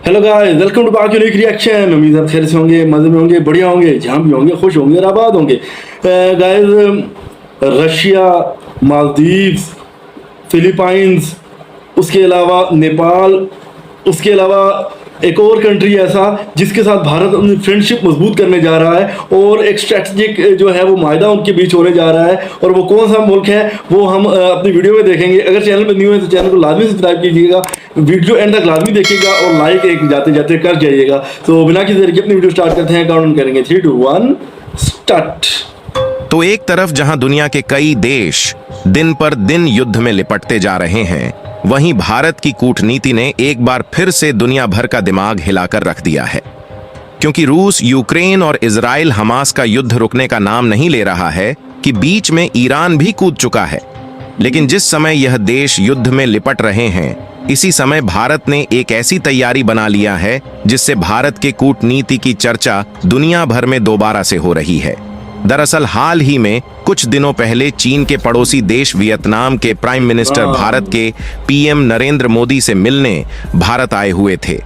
Hello guys, welcome to back unique reaction. उम्मीद है खैर से होंगे, मजे में होंगे, बढ़िया होंगे, जहाँ भी होंगे खुश होंगे और आबाद होंगे। गाइस, रशिया, मालदीव्स, फिलीपाइंस, उसके अलावा नेपाल, उसके अलावा एक और कंट्री ऐसा जिसके साथ भारत अपनी फ्रेंडशिप मजबूत करने जा रहा है और एक स्ट्रेटजिक जो है वो मायदा उनके बीच होने जा रहा है। और वो कौन सा मुल्क है वो हम अपनी वीडियो में देखेंगे। अगर चैनल पर न्यू है तो चैनल को लाजमी सब्सक्राइब कीजिएगा, वीडियो एंड तक लाजमी देखिएगा और लाइक एक जाते जाते कर जाइएगा। तो बिना किसी तरीके अपनी वीडियो स्टार्ट करते हैं, काउंट करेंगे 3, 2, 1 स्टार्ट। तो एक तरफ जहां दुनिया के कई देश दिन पर दिन युद्ध में लिपटते जा रहे हैं, वहीं भारत की कूटनीति ने एक बार फिर से दुनिया भर का दिमाग हिलाकर रख दिया है। क्योंकि रूस, यूक्रेन और इजराइल हमास का युद्ध रुकने का नाम नहीं ले रहा है कि बीच में ईरान भी कूद चुका है। लेकिन जिस समय यह देश युद्ध में लिपट रहे हैं, इसी समय भारत ने एक ऐसी तैयारी बना लिया है जिससे भारत के कूटनीति की चर्चा दुनिया भर में दोबारा से हो रही है। दरअसल हाल ही में कुछ दिनों पहले चीन के पड़ोसी देश वियतनाम के प्राइम मिनिस्टर भारत के पीएम नरेंद्र मोदी से मिलने भारत आए हुए थे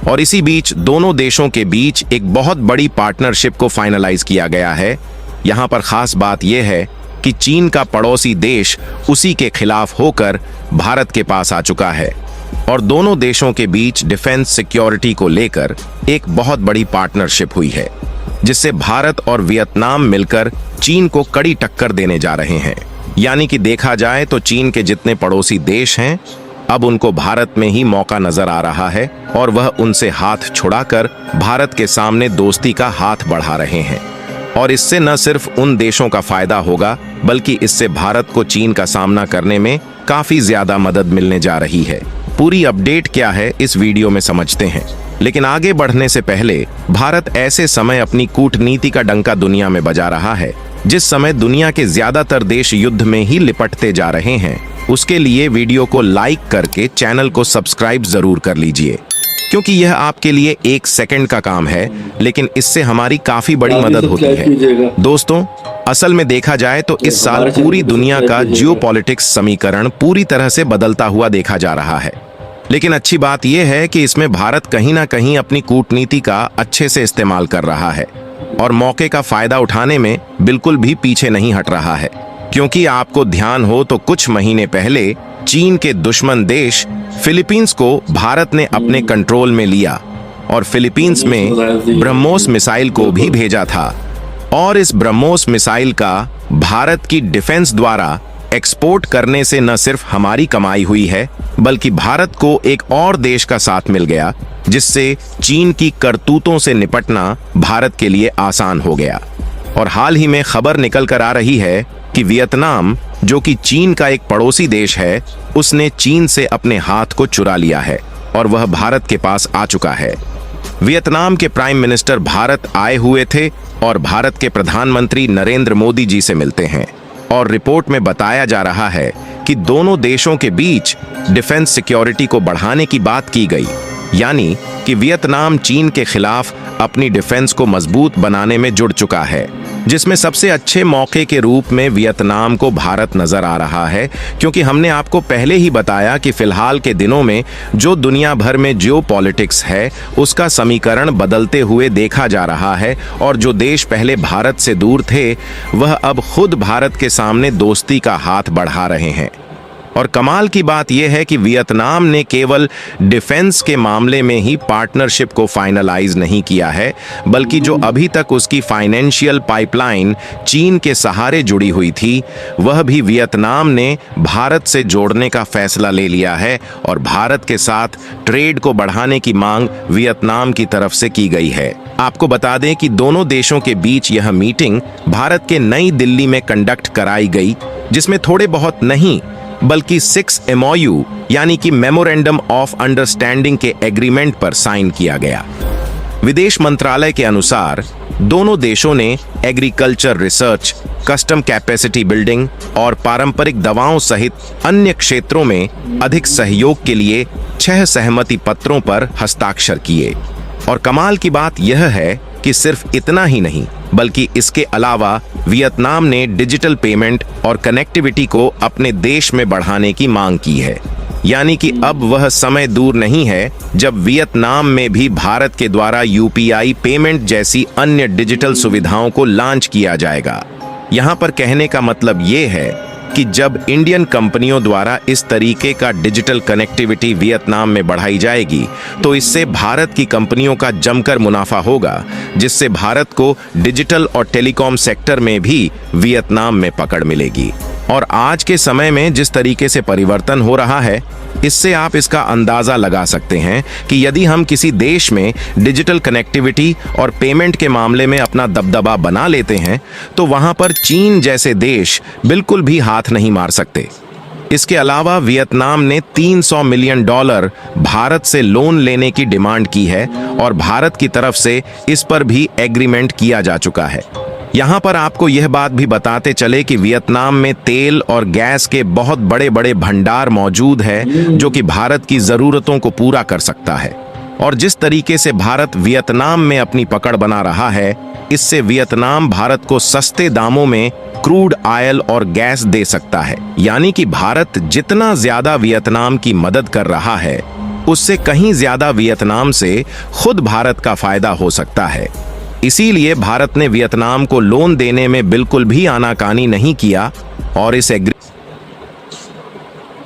और इसी बीच दोनों देशों के बीच एक बहुत बड़ी पार्टनरशिप को फाइनलाइज किया गया है। यहाँ पर खास बात यह है कि चीन का पड़ोसी देश उसी के खिलाफ होकर भारत के पास आ चुका है और दोनों देशों के बीच डिफेंस सिक्योरिटी को लेकर एक बहुत बड़ी पार्टनरशिप हुई है, जिससे भारत और वियतनाम मिलकर चीन को कड़ी टक्कर देने जा रहे हैं। यानी कि देखा जाए तो चीन के जितने पड़ोसी देश हैं, अब उनको भारत में ही मौका नजर आ रहा है और वह उनसे हाथ छुड़ाकर भारत के सामने दोस्ती का हाथ बढ़ा रहे हैं। और इससे न सिर्फ उन देशों का फायदा होगा, बल्कि इससे भारत को चीन का सामना करने में काफी ज्यादा मदद मिलने जा रही है। पूरी अपडेट क्या है इस वीडियो में समझते हैं, लेकिन आगे बढ़ने से पहले भारत ऐसे समय अपनी कूटनीति का डंका दुनिया में बजा रहा है जिस समय दुनिया के ज्यादातर देश युद्ध में ही लिपटते जा रहे हैं। उसके लिए वीडियो को लाइक करके चैनल को सब्सक्राइब जरूर कर लीजिए, क्योंकि यह आपके लिए 1 सेकंड का काम है, लेकिन इससे हमारी काफी बड़ी मदद होती है। दोस्तों, असल में देखा जाए तो इस साल पूरी दुनिया का जियोपॉलिटिक्स समीकरण पूरी तरह से बदलता हुआ देखा जा रहा है। लेकिन अच्छी बात यह है कि इसमें भारत कहीं ना कहीं अपनी कूटनीति का अच्छे से इस्तेमाल कर रहा है और मौके का फायदा उठाने में बिल्कुल भी पीछे नहीं हट रहा है। क्योंकि आपको ध्यान हो तो कुछ महीने पहले चीन के दुश्मन देश फिलीपींस को भारत ने अपने कंट्रोल में लिया और फिलीपींस में ब्रह्मोस मिसाइल को भी भेजा था। और इस ब्रह्मोस मिसाइल का भारत की डिफेंस द्वारा एक्सपोर्ट करने से न सिर्फ हमारी कमाई हुई है, बल्कि भारत को एक और देश का साथ मिल गया, जिससे चीन की करतूतों से निपटना भारत के लिए आसान हो गया। और हाल ही में खबर निकल कर आ रही है कि वियतनाम, जो कि चीन का एक पड़ोसी देश है, उसने चीन से अपने हाथ को चुरा लिया है और वह भारत के पास आ चुका है। वियतनाम के प्राइम मिनिस्टर भारत आए हुए थे और भारत के प्रधानमंत्री नरेंद्र मोदी जी से मिलते हैं। और रिपोर्ट में बताया जा रहा है कि दोनों देशों के बीच डिफेंस सिक्योरिटी को बढ़ाने की बात की गई, यानी कि वियतनाम चीन के खिलाफ अपनी डिफेंस को मजबूत बनाने में जुड़ चुका है, जिसमें सबसे अच्छे मौके के रूप में वियतनाम को भारत नजर आ रहा है। क्योंकि हमने आपको पहले ही बताया कि फिलहाल के दिनों में जो दुनिया भर में जियोपॉलिटिक्स है, उसका समीकरण बदलते हुए देखा जा रहा है और जो देश पहले भारत से दूर थे, वह अब खुद भारत के सामने दोस्ती का हाथ बढ़ा रहे हैं। और कमाल की बात यह है कि वियतनाम ने केवल डिफेंस के मामले में ही पार्टनरशिप को फाइनलाइज नहीं किया है, बल्कि जो अभी तक उसकी फाइनेंशियल पाइपलाइन चीन के सहारे जुड़ी हुई थी, वह भी वियतनाम ने भारत से जोड़ने का फैसला ले लिया है और भारत के साथ ट्रेड को बढ़ाने की मांग वियतनाम की तरफ से की गई है। आपको बता दें कि दोनों देशों के बीच यह मीटिंग भारत के नई दिल्ली में कंडक्ट कराई गई, जिसमें थोड़े बहुत नहीं बल्कि 6 MOU यानी कि मेमोरेंडम ऑफ अंडरस्टैंडिंग के एग्रीमेंट पर साइन किया गया। विदेश मंत्रालय के अनुसार दोनों देशों ने agriculture research, custom capacity building और पारंपरिक दवाओं सहित अन्य क्षेत्रों में अधिक सहयोग के लिए 6 सहमति पत्रों पर हस्ताक्षर किए। और कमाल की बात यह है कि सिर्फ इतना ही नहीं, बल्कि इसके अलावा वियतनाम ने डिजिटल पेमेंट और कनेक्टिविटी को अपने देश में बढ़ाने की मांग की है। यानी कि अब वह समय दूर नहीं है जब वियतनाम में भी भारत के द्वारा यूपीआई पेमेंट जैसी अन्य डिजिटल सुविधाओं को लॉन्च किया जाएगा। यहाँ पर कहने का मतलब ये है कि जब इंडियन कंपनियों द्वारा इस तरीके का डिजिटल कनेक्टिविटी वियतनाम में बढ़ाई जाएगी तो इससे भारत की कंपनियों का जमकर मुनाफा होगा, जिससे भारत को डिजिटल और टेलीकॉम सेक्टर में भी वियतनाम में पकड़ मिलेगी। और आज के समय में जिस तरीके से परिवर्तन हो रहा है, इससे आप इसका अंदाजा लगा सकते हैं कि यदि हम किसी देश में डिजिटल कनेक्टिविटी और पेमेंट के मामले में अपना दबदबा बना लेते हैं तो वहां पर चीन जैसे देश बिल्कुल भी हाथ नहीं मार सकते। इसके अलावा वियतनाम ने $300 मिलियन भारत से लोन लेने की डिमांड की है और भारत की तरफ से इस पर भी एग्रीमेंट किया जा चुका है। यहाँ पर आपको यह बात भी बताते चले कि वियतनाम में तेल और गैस के बहुत बड़े बड़े भंडार मौजूद है जो कि भारत की जरूरतों को पूरा कर सकता है। और जिस तरीके से भारत वियतनाम में अपनी पकड़ बना रहा है, इससे वियतनाम भारत को सस्ते दामों में क्रूड ऑयल और गैस दे सकता है। यानी कि भारत जितना ज्यादा वियतनाम की मदद कर रहा है, उससे कहीं ज्यादा वियतनाम से खुद भारत का फायदा हो सकता है। इसीलिए भारत ने वियतनाम को लोन देने में बिल्कुल भी आनाकानी नहीं किया और इस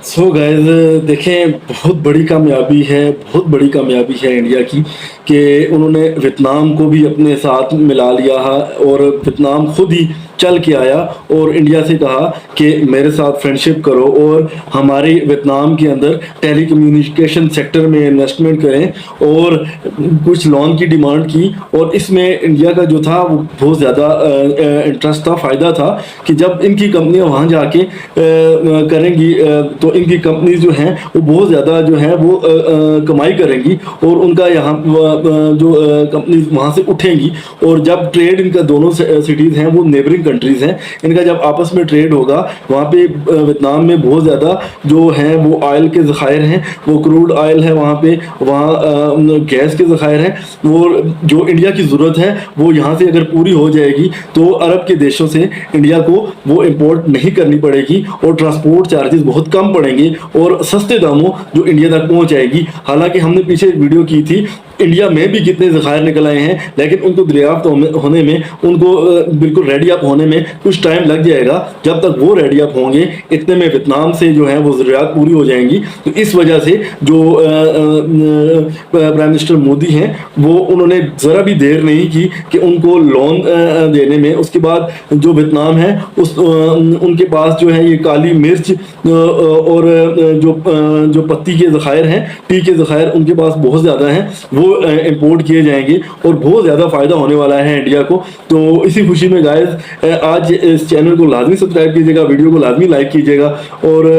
सो गाइस, देखें, बहुत बड़ी कामयाबी है इंडिया की कि उन्होंने वियतनाम को भी अपने साथ मिला लिया है और वियतनाम खुद ही चल के आया और इंडिया से कहा कि मेरे साथ फ्रेंडशिप करो और हमारे वियतनाम के अंदर टेलीकम्युनिकेशन सेक्टर में इन्वेस्टमेंट करें और कुछ लोन की डिमांड की। और इसमें इंडिया का जो था वो बहुत ज़्यादा इंटरेस्ट था, फ़ायदा था कि जब इनकी कंपनियां वहाँ जाके करेंगी तो इनकी कंपनीज जो हैं वो बहुत ज़्यादा जो है वो कमाई करेंगी और उनका यहाँ जो कंपनीज वहाँ से उठेंगी। और जब ट्रेड इनका दोनों सिटीज़ हैं वो नेबरिंग कंट्रीज़ हैं, इनका जब आपस में ट्रेड होगा वहाँ पे वियतनाम में बहुत ज़्यादा जो हैं वो ऑयल के ज़खायर हैं, वो क्रूड ऑयल है वहाँ पे, वहाँ गैस के ज़खायर हैं। वो जो इंडिया की ज़रूरत है वो यहाँ से अगर पूरी हो जाएगी तो अरब के देशों से इंडिया को वो इम्पोर्ट नहीं करनी पड़ेगी और ट्रांसपोर्ट चार्जेस बहुत कम पड़ेंगे और सस्ते दामों जो इंडिया तक पहुँच जाएगी। हालांकि हमने पीछे वीडियो की थी इंडिया में भी कितने ज़खायर निकल आए हैं, लेकिन उनको दरियाफ्त होने में, उनको बिल्कुल रेडी अप होने में कुछ टाइम लग जाएगा। जब तक वो रेडी अप होंगे इतने में वियतनाम से जो है वो ज़रूरियात पूरी हो जाएंगी। तो इस वजह से जो प्राइम मिनिस्टर मोदी हैं वो उन्होंने ज़रा भी देर नहीं की कि उनको लोन देने में। उसके बाद जो वियतनाम है उनके पास जो है ये काली मिर्च और जो पत्ती के ज़खायर हैं, टी के ज़खायर उनके पास बहुत ज़्यादा हैं, वो इंपोर्ट किए जाएंगे और बहुत ज़्यादा फ़ायदा होने वाला है इंडिया को। तो इसी खुशी में गाइस आज इस चैनल को लाजमी सब्सक्राइब कीजिएगा, वीडियो को लाजमी लाइक कीजिएगा। और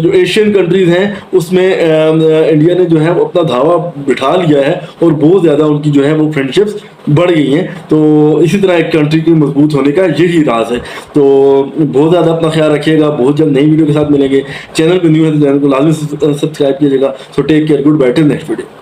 जो एशियन कंट्रीज़ हैं उसमें इंडिया ने जो है वो अपना धावा बिठा लिया है और बहुत ज़्यादा उनकी जो है वो फ्रेंडशिप्स बढ़ गई हैं। तो इसी तरह एक कंट्री के मजबूत होने का यही राज है। तो बहुत ज़्यादा अपना ख्याल रखिएगा, बहुत जल्द नई वीडियो के साथ मिलेंगे। चैनल पर न्यू है तो चैनल को लाजमी सब्सक्राइब कीजिएगा। So take care, goodbye, till next video.